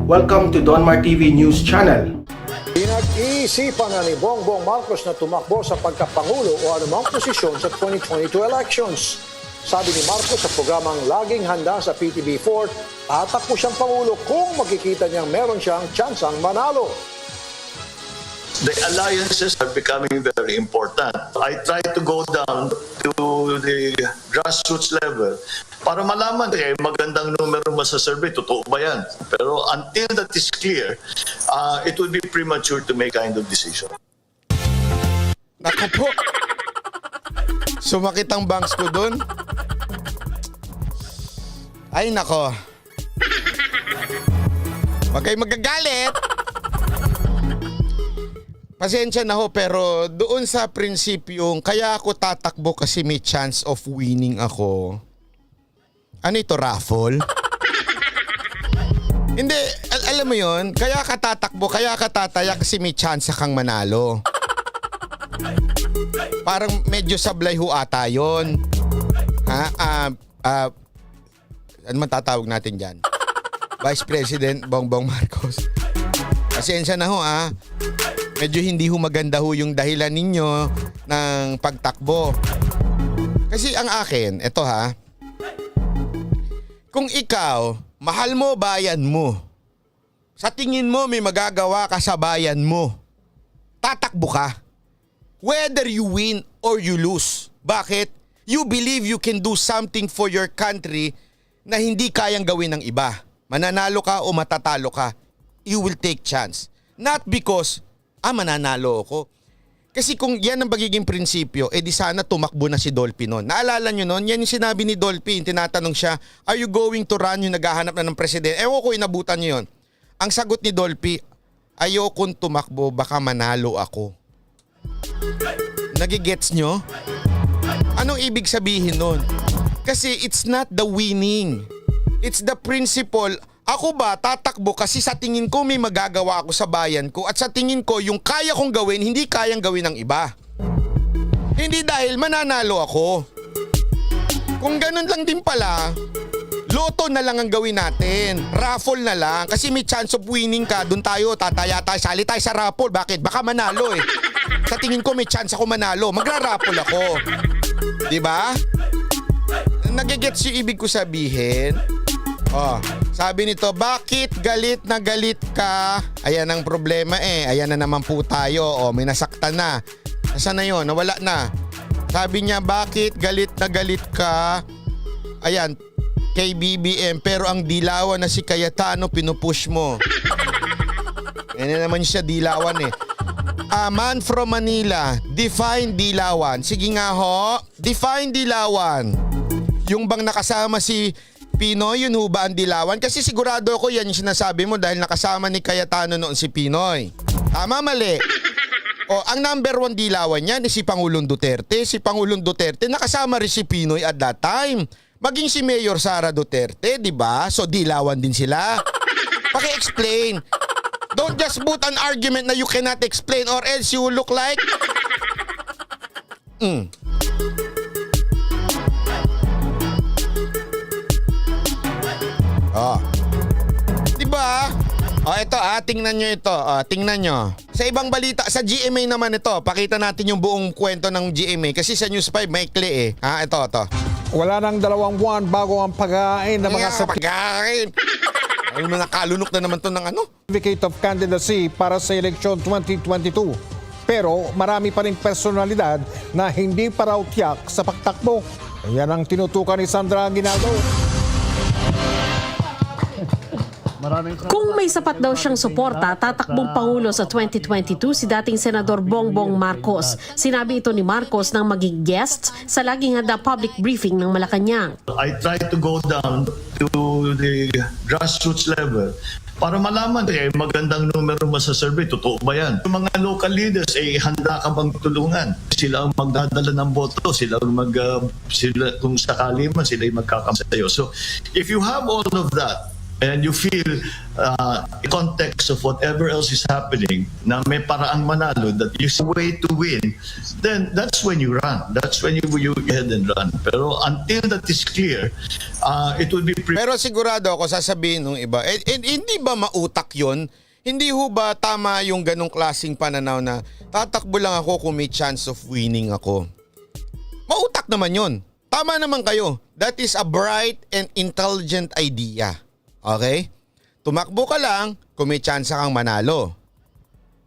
Welcome to Donmar TV News Channel. Pinag-iisipan na ni Bongbong Marcos na tumakbo sa pagkapangulo o anumang posisyon sa 2022 elections. Sabi ni Marcos sa programang Laging Handa sa PTV4, tatakbo siyang pangulo kung makikita niyang meron siyang tsansang manalo. The alliances are becoming very important. I try to go down to the grassroots level para malaman magandang numero mo sa survey, totoo ba yan? Pero until that is clear, it would be premature to make kind of decision. Naku po. Sumakit ang bangs ko dun. Ay nako. Wag kayo magagalit. Pasensya na ho, pero doon sa prinsipyong kaya ako tatakbo kasi may chance of winning ako. Ano ito, raffle? Hindi, alam mo yon, kaya ka tatakbo, kaya ka tataya kasi may chance kang manalo. Parang medyo sablay ho ata yun. Ano man tatawag natin dyan? Vice President Bongbong Marcos. Pasensya na ho medyo hindi ho maganda ho yung dahilan ninyo ng pagtakbo. Kasi ang akin, eto kung ikaw, mahal mo bayan mo, sa tingin mo may magagawa ka sa bayan mo, tatakbo ka. Whether you win or you lose. Bakit? You believe you can do something for your country na hindi kayang gawin ng iba. Mananalo ka o matatalo ka, you will take chance. Not because mananalo ako. Kasi kung yan ang magiging prinsipyo, di sana tumakbo na si Dolphy noon. Naalala nyo noon, yan yung sinabi ni Dolphy, tinatanong siya, are you going to run yung naghahanap na ng presidente? Ewan ko, inabutan nyo yun. Ang sagot ni Dolphy, ayokong tumakbo, baka manalo ako. Nagigets nyo? Anong ibig sabihin noon? Kasi it's not the winning. It's the principle. Ako ba tatakbo kasi sa tingin ko may magagawa ako sa bayan ko at sa tingin ko yung kaya kong gawin hindi kayang gawin ng iba. Hindi dahil mananalo ako. Kung ganun lang din pala, loto na lang ang gawin natin. Raffle na lang kasi may chance of winning ka. Doon tayo, tataya tayo, sali tayo sa raffle. Bakit? Baka manalo eh. Sa tingin ko may chance ako manalo. Magra-raffle ako. Diba? Nagigets yung ibig ko sabihin? Sabi nito, bakit galit na galit ka? Ayan ang problema Ayan na naman po tayo. May nasaktan na. Nasaan na yun? Nawala na. Sabi niya, bakit galit na galit ka? Ayan, kay BBM. Pero ang dilawan na si Cayetano, pinupush mo. Ayan na naman siya dilawan A man from Manila, define dilawan. Sige nga ho, define dilawan. Yung bang nakasama si Pinoy, yun ho ba ang dilawan? Kasi sigurado ako yan yung sinasabi mo dahil nakasama ni Cayetano noon si Pinoy. Tama, mali. Ang number one dilawan niyan si Pangulong Duterte. Si Pangulong Duterte nakasama rin si Pinoy at that time. Maging si Mayor Sara Duterte, di ba? So dilawan din sila. Paki-explain. Don't just put an argument na you cannot explain or else you will look like... Diba? Ito tingnan nyo ito. Tingnan nyo. Sa ibang balita, sa GMA naman ito. Pakita natin yung buong kwento ng GMA. Kasi sa News 5, maikli Ito. Wala nang 2 buwan bago ang pagkain ng mga pagkain. Ay, nakalunok na naman to ng certificate of candidacy para sa eleksyon 2022. Pero marami pa ring personalidad na hindi pa raw tiyak sa pagtakbo. Yan ang tinutukan ni Sandra Aguinaldo. Kung may sapat daw siyang suporta, tatakbong Pangulo sa 2022 si dating Senador Bongbong Marcos. Sinabi ito ni Marcos nang maging guest sa Laging Handa public briefing ng Malacanang. I try to go down to the grassroots level para malaman magandang numero mo sa survey, totoo ba yan? Yung mga local leaders, handa ka bang tulungan? Sila ang magdadala ng boto, sila kung sakali man, sila yung magkakasayo. So, if you have all of that, and you feel in context of whatever else is happening na may paraang manalo, that you see a way to win, then that's when you run. That's when you head and run. Pero until that is clear, it will be Pero sigurado ako sasabihin ng iba, hindi ba mautak yon? Hindi ho ba tama yung ganong klaseng pananaw na tatakbo lang ako kung may chance of winning ako? Mautak naman yon. Tama naman kayo. That is a bright and intelligent idea. Okay? Tumakbo ka lang kung may chance kang manalo.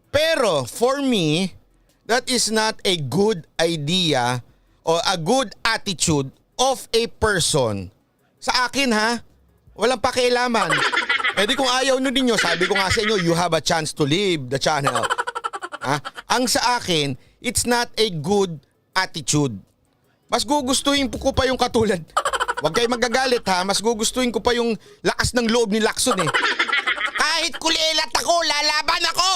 Pero for me, that is not a good idea or a good attitude of a person. Sa akin ha, walang pakialaman. Eh di kung ayaw nyo ninyo, sabi ko nga sa inyo, you have a chance to leave the channel. Ha? Ang sa akin, it's not a good attitude. Mas gugustuhin ko pa yung katulad. Huwag kayo magagalit ha, mas gugustuhin ko pa yung lakas ng loob ni Lacson eh. Kahit kulilat ako, lalaban ako!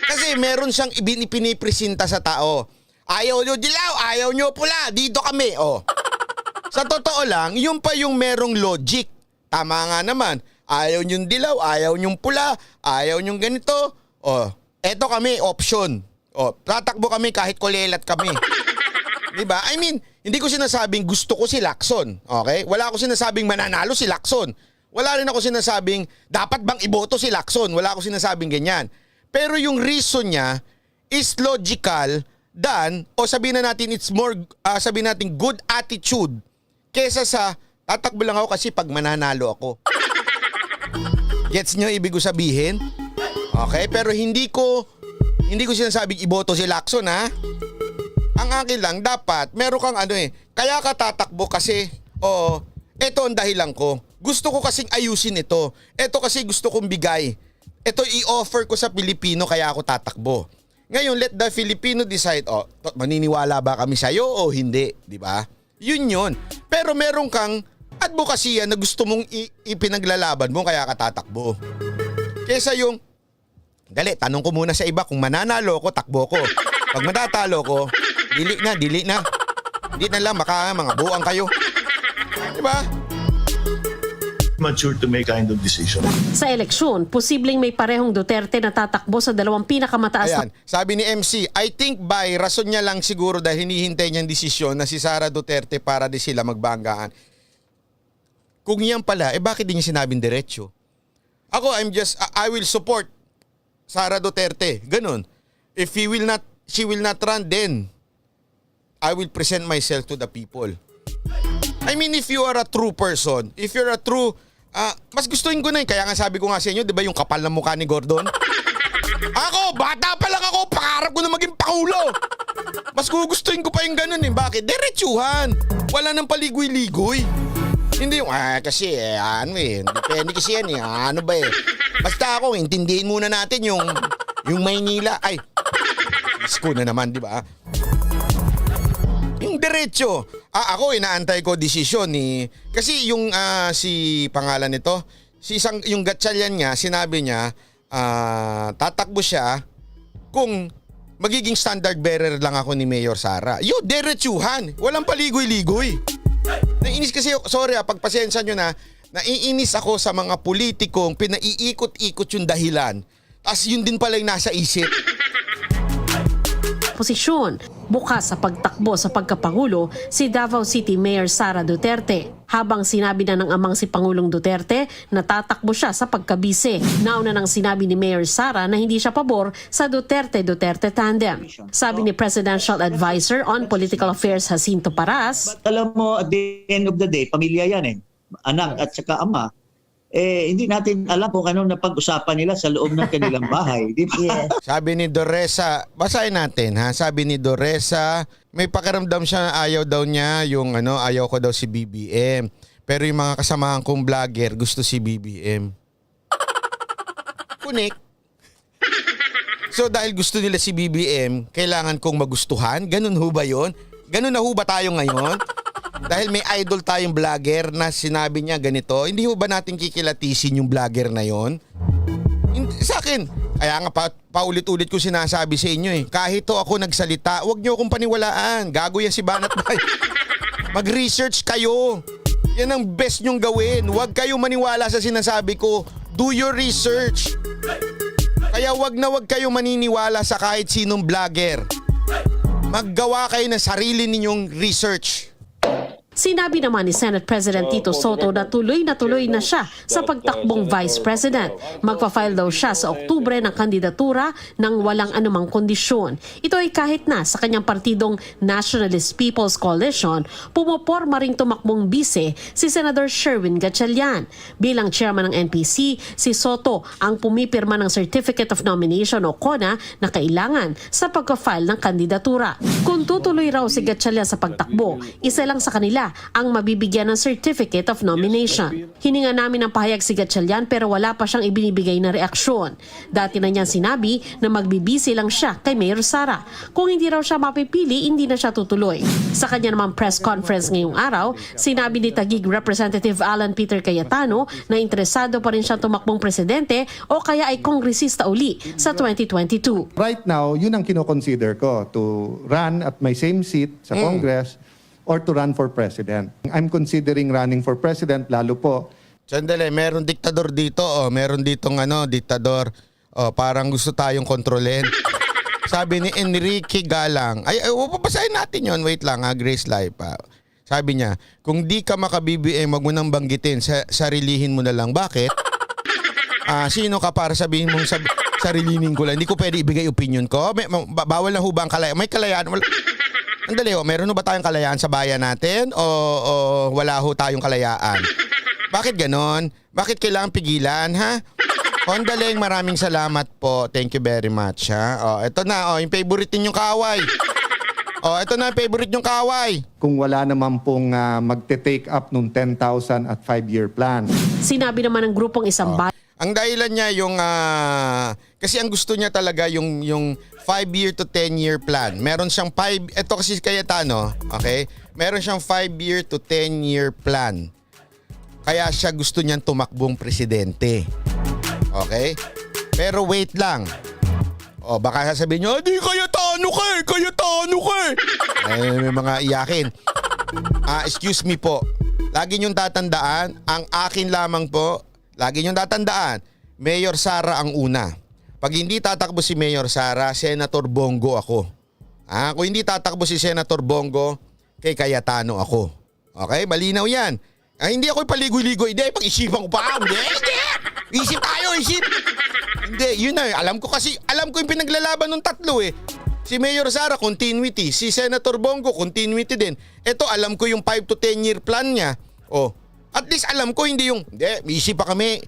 Kasi meron siyang pinipresenta sa tao. Ayaw nyo dilaw, ayaw nyo pula, dito kami. Oh. Sa totoo lang, yun pa yung merong logic. Tama nga naman. Ayaw nyo dilaw, ayaw nyo pula, ayaw nyo ganito. Oh, eto kami, option. Oh, tatakbo kami kahit kulilat kami. Diba? I mean, hindi ko sinasabing gusto ko si Lacson. Okay? Wala ako sinasabing mananalo si Lacson. Wala rin ako sinasabing dapat bang iboto si Lacson. Wala ako sinasabing ganyan. Pero yung reason niya is logical than, o sabihin na natin it's more, sabihin natin good attitude kesa sa tatakbo lang ako kasi pag mananalo ako. Gets nyo ibig ko sabihin? Okay? Pero hindi ko sinasabing iboto si Lacson ha. Ang akin lang, dapat, meron kang kaya ka tatakbo kasi, eto ang dahilan ko. Gusto ko kasing ayusin ito. Eto kasi gusto kong bigay. Eto i-offer ko sa Pilipino kaya ako tatakbo. Ngayon, let the Filipino decide, maniniwala ba kami sa'yo o hindi, di ba? Yun. Pero meron kang advokasya na gusto mong ipinaglalaban mo kaya ka tatakbo. Kesa yung, tanong ko muna sa iba kung mananalo ko, takbo ko. Pag matatalo ko, dili na. Hindi na lang, mga buang kayo. Diba? mature to make kind of decision. Sa eleksyon, posibleng may parehong Duterte na tatakbo sa dalawang pinakamataas Ayan, sabi ni MC, I think by rason niya lang siguro dahil hinihintay niyang desisyon na si Sara Duterte para di sila magbanggaan. Kung yan pala, bakit di niya sinabing diretsyo? Ako, I will support Sara Duterte. Ganun. If she will not run, then I will present myself to the people. I mean, if you are a true person, if you're a true, mas gustuhin ko na yun. Kaya nga sabi ko nga sa inyo, di ba yung kapal na mukha ni Gordon? Ako, bata pa lang ako, pangarap ko na maging Pangulo. Mas gugustuhin ko pa yung ganun eh. Bakit? Diretsuhan. Wala nang paligoy-ligoy. Hindi yung, depende kasi yan eh. Ano ba eh. Basta ako, intindihin muna natin yung Maynila. Ay, isko na naman, di ba? Yung diretsyo. Ako, inaantay ko desisyon ni... Kasi yung si pangalan nito, yung Gatchalian niya, sinabi niya, tatakbo siya kung magiging standard bearer lang ako ni Mayor Sara. Yun, diretsuhan. Walang paligoy-ligoy. Naiinis kasi, sorry pagpasensya nyo na, naiinis ako sa mga politikong pinaiikot-ikot yung dahilan. Tapos yun din pala yung nasa isip. posisyon. Bukas sa pagtakbo sa pagkapangulo si Davao City Mayor Sara Duterte. Habang sinabi na ng amang si Pangulong Duterte na tatakbo siya sa pagkabise. Nauna nang sinabi ni Mayor Sara na hindi siya pabor sa Duterte-Duterte tandem. Sabi ni Presidential Advisor on Political Affairs Jacinto Paras, But alam mo, at the end of the day, pamilya yan eh. Anak at saka ama. Hindi natin alam kung ano na pag-usapan nila sa loob ng kanilang bahay. Di ba? Yeah. Sabi ni Doresa, basahin natin ha. Sabi ni Doresa, may pakiramdam siya na ayaw daw niya yung ayaw ko daw si BBM. Pero yung mga kasamahan kong vlogger gusto si BBM. Kunik. So dahil gusto nila si BBM, kailangan kong magustuhan? Ganun ho ba yun? Ganun na ho ba tayo ngayon? Dahil may idol tayong vlogger na sinabi niya ganito, hindi ho ba natin kikilatisin yung vlogger na yon? Sa akin, kaya nga paulit-ulit ko sinasabi sa inyo eh, kahit to ako nagsalita, huwag niyo akong paniwalaan. Gago yan si Banat Bay. Mag-research kayo. Yan ang best nyong gawin. Huwag kayong maniwala sa sinasabi ko. Do your research. Kaya wag kayong maniniwala sa kahit sinong vlogger. Maggawa kayo ng sarili ninyong research. Sinabi naman ni Senate President Tito Soto na tuloy na siya sa pagtakbong Vice President. Magpa-file daw siya sa Oktubre ng kandidatura nang walang anumang kondisyon. Ito ay kahit na sa kanyang partidong Nationalist People's Coalition, pumoporma ring tumakbong bise si Senator Sherwin Gatchalian. Bilang chairman ng NPC, si Soto ang pumipirma ng Certificate of Nomination o CONA na kailangan sa pagpa-file ng kandidatura. Kung tutuloy raw si Gatchalian sa pagtakbo, isa lang sa kanila ang mabibigyan ng Certificate of Nomination. Hininga namin ng pahayag si Gatchalian pero wala pa siyang ibinibigay na reaksyon. Dati na niyang sinabi na magbibisi lang siya kay Mayor Sara. Kung hindi raw siya mapipili, hindi na siya tutuloy. Sa kanya naman press conference ngayong araw, sinabi ni Taguig Representative Alan Peter Cayetano na interesado pa rin siya tumakbong presidente o kaya ay kongresista uli sa 2022. Right now, yun ang kinoconsider ko, to run at my same seat sa Congress or to run for president. I'm considering running for president, lalo po. Sandali, meron diktador dito. Meron ditong diktador. Parang gusto tayong kontrolin. Sabi ni Enrique Galang. Papasahin natin yon. Wait lang Grace Live pa. Sabi niya, kung di ka maka-BBM, wag mo nang banggitin. Sarilihin mo na lang. Bakit? Sino ka para sabihin mong sarilinin ko lang? Hindi ko pwede ibigay opinion ko. Bawal na hubang kalayaan. May kalayaan. Andali meron ba tayong kalayaan sa bayan natin o wala ho tayong kalayaan? Bakit ganon? Bakit kailangan pigilan, ha? Hondaling, maraming salamat po. Thank you very much, ha? Ito na, yung favorite ninyong kaaway. Ito na yung favorite ninyong kaaway. Kung wala naman pong magte-take up nung 10,000 at 5-year plan. Sinabi naman ng grupong isang bayan. Ang dahilan niya yung kasi ang gusto niya talaga yung 5-year to 10-year plan. Meron siyang ito kasi Cayetano, okay? Meron siyang 5-year to 10-year plan. Kaya siya gusto niyang tumakbong presidente. Okay? Pero wait lang. Baka sasabihin niyo, di Cayetano ka eh. May mga iyakin. Excuse me po. Lagi niyong tatandaan, ang akin lamang po, lagi niyong tatandaan, Mayor Sara ang una. Pag hindi tatakbo si Mayor Sara, Senator Bongo ako. Kung hindi tatakbo si Senator Bongo, kay Cayetano ako. Okay? Malinaw yan. Hindi ako paligoy-ligoy. Hindi, pag-isipan ko pa. Hindi. Isip tayo, isip. Hindi, yun na. Alam ko yung pinaglalaban ng tatlo eh. Si Mayor Sara, continuity. Si Senator Bongo, continuity din. Ito, alam ko yung 5 to 10 year plan niya. At least alam ko hindi yung, iisip pa kami.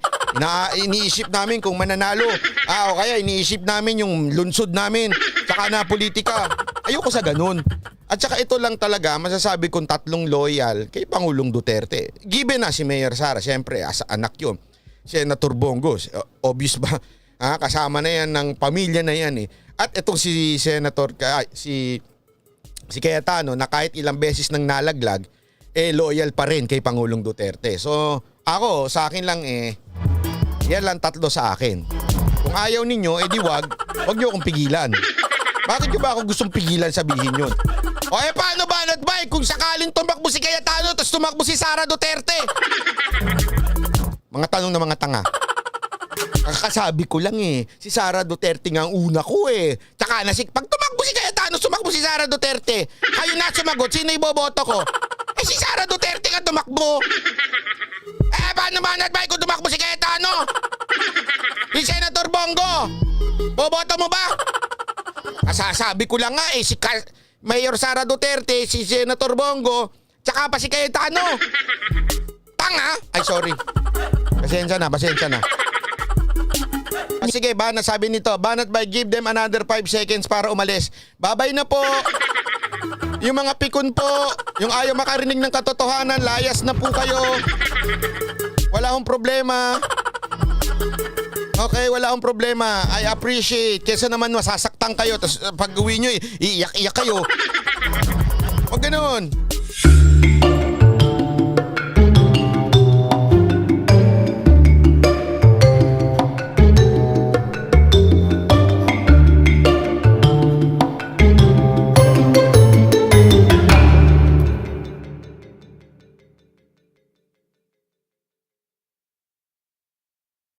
Iniisip namin kung mananalo. O kaya iniisip namin yung lunsod namin. Tsaka na politika. Ayoko sa ganun. At saka ito lang talaga, masasabi kong tatlong loyal kay Pangulong Duterte. Given na si Mayor Sara, siyempre, asa anak yun. Senator Bongo, obvious ba? Kasama na yan ng pamilya na yan eh. At itong si Senator, si Cayetano, na kahit ilang beses nang nalaglag, loyal pa rin kay Pangulong Duterte. So, ako, sa akin lang yan lang tatlo sa akin. Kung ayaw ninyo, di wag nyo akong pigilan. Bakit nyo ba ako gustong pigilan sabihin yun? Paano ba, Natbay, kung sakaling tumakbo si Cayetano tapos tumakbo si Sara Duterte? Mga tanong na mga tanga. Kakasabi ko lang si Sara Duterte nga ang una ko Tsaka pag tumakbo si Cayetano, tumakbo si Sara Duterte. Kayo na sumagot, sino iboboto ko? Si Sara Duterte nga tumakbo. Paano ba, Natbay, kung tumakbo si Cayetano? Si Senator Bongo, boboto mo ba? Sabi ko lang nga si Mayor Sara Duterte, si Senator Bongo, tsaka pa si Cayetano. Tanga! Ay, sorry. Pasensya na. Sige, Banat, sabi nito, Banat by give them another 5 seconds para umalis. Babay na po. Yung mga pikon po, yung ayaw makarinig ng katotohanan, layas na po kayo. Wala akong problema. Okay, wala akong problema. I appreciate. Kesa naman masasaktan kayo, tapos pag uwi nyo, iiyak-iyak kayo. Huwag ganoon.